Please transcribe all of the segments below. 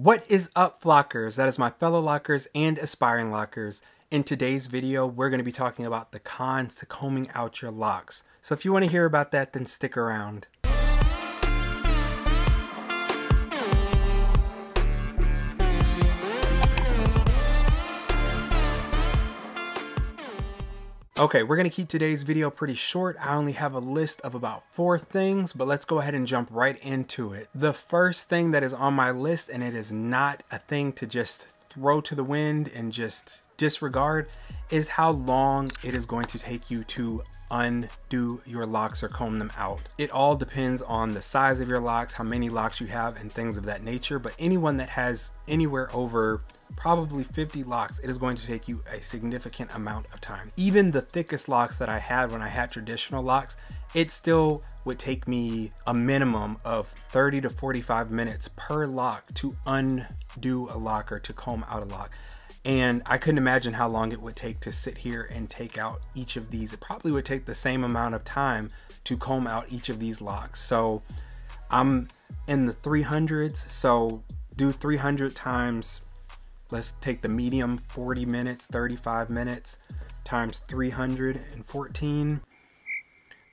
What is up, Flockers? That is my fellow lockers and aspiring lockers. In today's video, we're going to be talking about the cons to combing out your locks. So if you want to hear about that, then stick around. Okay, we're going to keep today's video pretty short. I only have a list of about 4 things, but let's go ahead and jump right into it. The first thing that is on my list, and it is not a thing to just throw to the wind and just disregard, is how long it is going to take you to undo your locks or comb them out. It all depends on the size of your locks, how many locks you have, and things of that nature. But anyone that has anywhere over probably 50 locks, it is going to take you a significant amount of time. Even the thickest locks that I had when I had traditional locks, it still would take me a minimum of 30 to 45 minutes per lock to undo a lock or to comb out a lock. And I couldn't imagine how long it would take to sit here and take out each of these. It probably would take the same amount of time to comb out each of these locks. So I'm in the 300s, so do 300 times, let's take the medium, 40 minutes, 35 minutes times 314.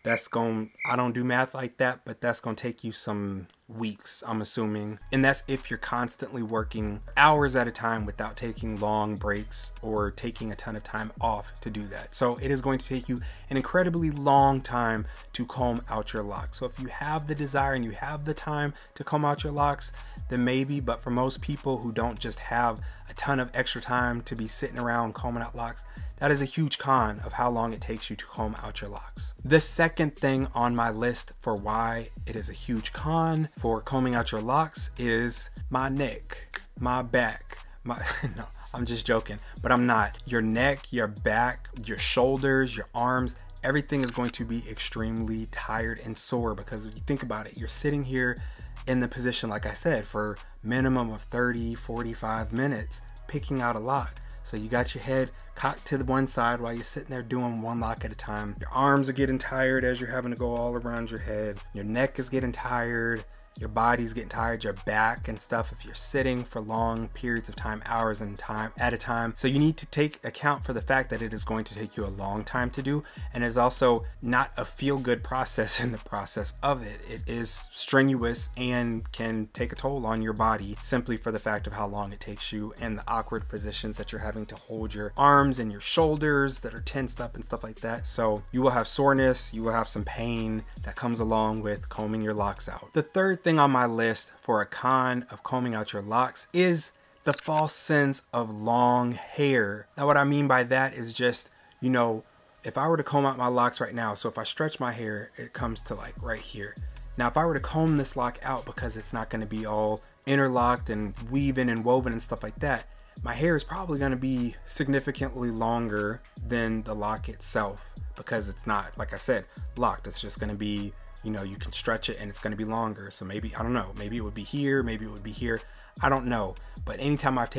That's going, I don't do math like that, but that's going to take you some weeks, I'm assuming. And that's if you're constantly working hours at a time without taking long breaks or taking a ton of time off to do that. So it is going to take you an incredibly long time to comb out your locks. So if you have the desire and you have the time to comb out your locks, then maybe, but for most people who don't just have a ton of extra time to be sitting around combing out locks, that is a huge con of how long it takes you to comb out your locks. The second thing on my list for why it is a huge con for combing out your locks is my neck, my back, no, I'm just joking, but I'm not. Your neck, your back, your shoulders, your arms, everything is going to be extremely tired and sore because when you think about it, you're sitting here in the position, like I said, for minimum of 30, 45 minutes picking out a lock. So you got your head cocked to the one side while you're sitting there doing one lock at a time. Your arms are getting tired as you're having to go all around your head. Your neck is getting tired. Your body's getting tired, your back and stuff if you're sitting for long periods of time, hours and time at a time. So you need to take account for the fact that it is going to take you a long time to do, and it's also not a feel-good process in the process of it. It is strenuous and can take a toll on your body simply for the fact of how long it takes you and the awkward positions that you're having to hold your arms and your shoulders that are tensed up and stuff like that. So you will have soreness, you will have some pain that comes along with combing your locks out. The third thing on my list for a con of combing out your locks is the false sense of long hair. Now what I mean by that is just, you know, if I were to comb out my locks right now, so if I stretch my hair, it comes to like right here. Now if I were to comb this lock out, because it's not going to be all interlocked and weaving and woven and stuff like that, my hair is probably going to be significantly longer than the lock itself, because it's not, like I said, locked. It's just going to be, you know, you can stretch it and it's going to be longer. So maybe, I don't know, maybe it would be here, maybe it would be here. I don't know. But anytime I've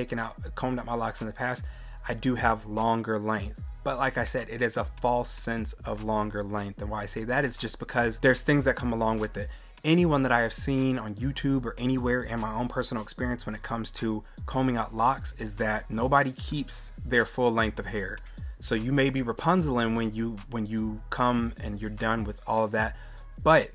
combed out my locks in the past, I do have longer length. But like I said, it is a false sense of longer length. And why I say that is just because there's things that come along with it. Anyone that I have seen on YouTube or anywhere in my own personal experience when it comes to combing out locks is that nobody keeps their full length of hair. So you may be Rapunzeling when you come and you're done with all of that. But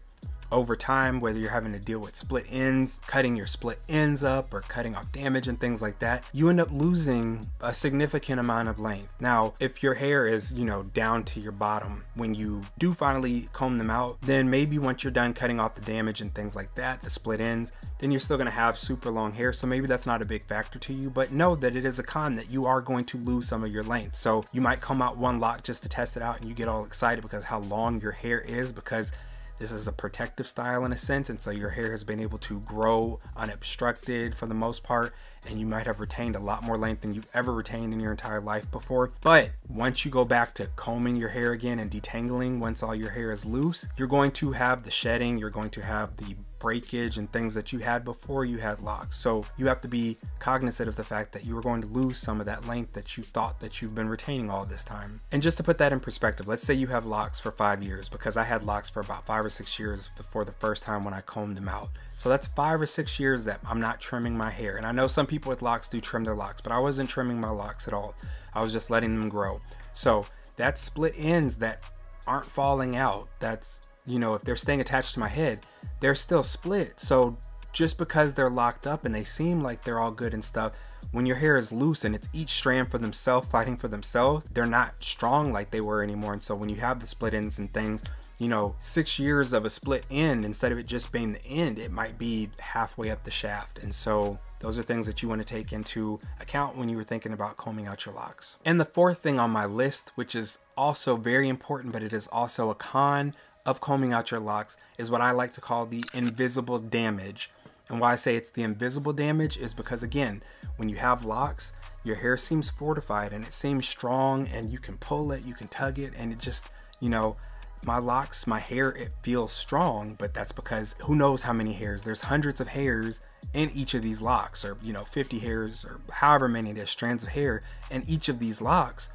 over time, whether you're having to deal with split ends, cutting your split ends up, or cutting off damage and things like that, you end up losing a significant amount of length. Now, if your hair is, you know, down to your bottom, when you do finally comb them out, then maybe once you're done cutting off the damage and things like that, the split ends, then you're still going to have super long hair. So maybe that's not a big factor to you, but know that it is a con that you are going to lose some of your length. So you might comb out one lock just to test it out and you get all excited because how long your hair is, because this is a protective style in a sense, and so your hair has been able to grow unobstructed for the most part, and you might have retained a lot more length than you've ever retained in your entire life before. But once you go back to combing your hair again and detangling, once all your hair is loose, you're going to have the shedding, you're going to have the breakage and things that you had before you had locks. So you have to be cognizant of the fact that you are going to lose some of that length that you thought that you've been retaining all this time. And just to put that in perspective, let's say you have locks for 5 years, because I had locks for about 5 or 6 years before the first time when I combed them out. So that's 5 or 6 years that I'm not trimming my hair. And I know some people with locks do trim their locks, but I wasn't trimming my locks at all. I was just letting them grow. So that's split ends that aren't falling out. That's, you know, if they're staying attached to my head, they're still split. So just because they're locked up and they seem like they're all good and stuff, when your hair is loose and it's each strand for themselves, fighting for themselves, they're not strong like they were anymore. And so when you have the split ends and things, you know, 6 years of a split end, instead of it just being the end, it might be halfway up the shaft. And so those are things that you want to take into account when you were thinking about combing out your locks. And the fourth thing on my list, which is also very important, but it is also a con of combing out your locks, is what I like to call the invisible damage. And why I say it's the invisible damage is because, again, when you have locks, your hair seems fortified and it seems strong, and you can pull it, you can tug it, and it just, you know, my locks, my hair, it feels strong, but that's because who knows how many hairs. There's hundreds of hairs in each of these locks, or, you know, 50 hairs, or however many there's strands of hair in each of these locks.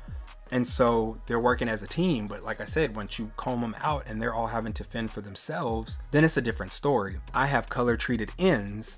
And so they're working as a team. But like I said, once you comb them out and they're all having to fend for themselves, then it's a different story. I have color treated ends,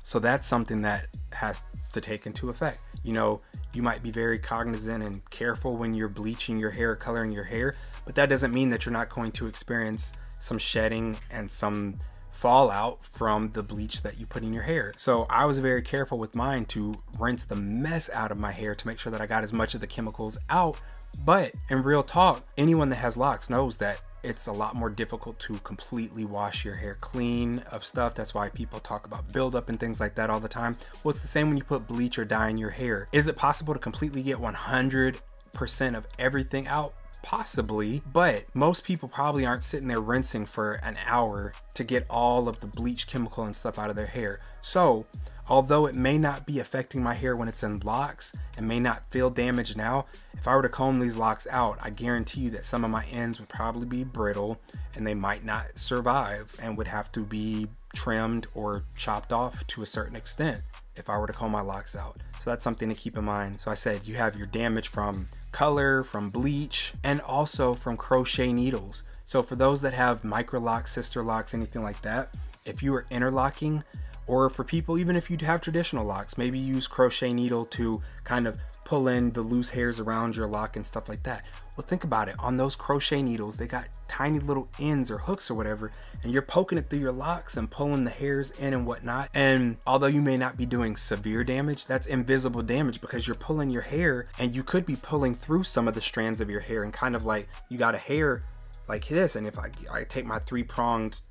so that's something that has to take into effect. You know, you might be very cognizant and careful when you're bleaching your hair, coloring your hair, but that doesn't mean that you're not going to experience some shedding and some fallout from the bleach that you put in your hair. So I was very careful with mine to rinse the mess out of my hair to make sure that I got as much of the chemicals out. But in real talk, anyone that has locks knows that it's a lot more difficult to completely wash your hair clean of stuff. That's why people talk about buildup and things like that all the time. Well, it's the same when you put bleach or dye in your hair. Is it possible to completely get 100% of everything out? Possibly, but most people probably aren't sitting there rinsing for an hour to get all of the bleach chemical and stuff out of their hair. So although it may not be affecting my hair when it's in locks and may not feel damaged now, if I were to comb these locks out, I guarantee you that some of my ends would probably be brittle and they might not survive and would have to be trimmed or chopped off to a certain extent if I were to comb my locks out. So that's something to keep in mind. So I said you have your damage from color, from bleach, and also from crochet needles. So for those that have Microlocs, sister locks, anything like that, if you are interlocking, or for people, even if you have traditional locks, maybe use crochet needle to kind of pull in the loose hairs around your lock and stuff like that. Well, think about it. On those crochet needles, they got tiny little ends or hooks or whatever, and you're poking it through your locks and pulling the hairs in and whatnot. And although you may not be doing severe damage, that's invisible damage because you're pulling your hair, and you could be pulling through some of the strands of your hair, and kind of like you got a hair like this, and if I take my 3-pronged,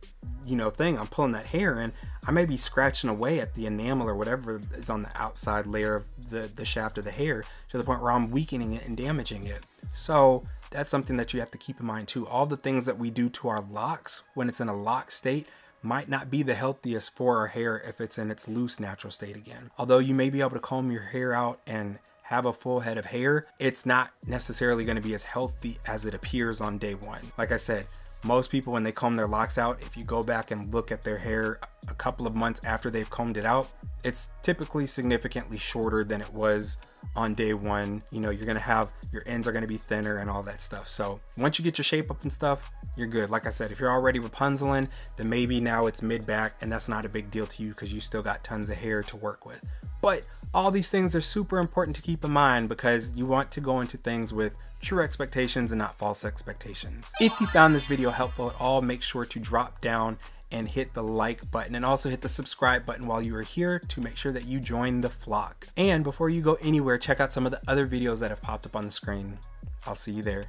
you know, thing, I'm pulling that hair in, I may be scratching away at the enamel or whatever is on the outside layer of the shaft of the hair, to the point where I'm weakening it and damaging it. So that's something that you have to keep in mind too. All the things that we do to our locks when it's in a lock state might not be the healthiest for our hair if it's in its loose natural state again. Although you may be able to comb your hair out and have a full head of hair, it's not necessarily going to be as healthy as it appears on day one. Like I said, most people, when they comb their locks out, if you go back and look at their hair a couple of months after they've combed it out, it's typically significantly shorter than it was on day one. You know, you're gonna have, your ends are gonna be thinner and all that stuff. So once you get your shape up and stuff, you're good. Like I said, if you're already Rapunzeling, then maybe now it's mid-back, and that's not a big deal to you because you still got tons of hair to work with. But all these things are super important to keep in mind because you want to go into things with true expectations and not false expectations. If you found this video helpful at all, make sure to drop down and hit the like button, and also hit the subscribe button while you are here to make sure that you join the flock. And before you go anywhere, check out some of the other videos that have popped up on the screen. I'll see you there.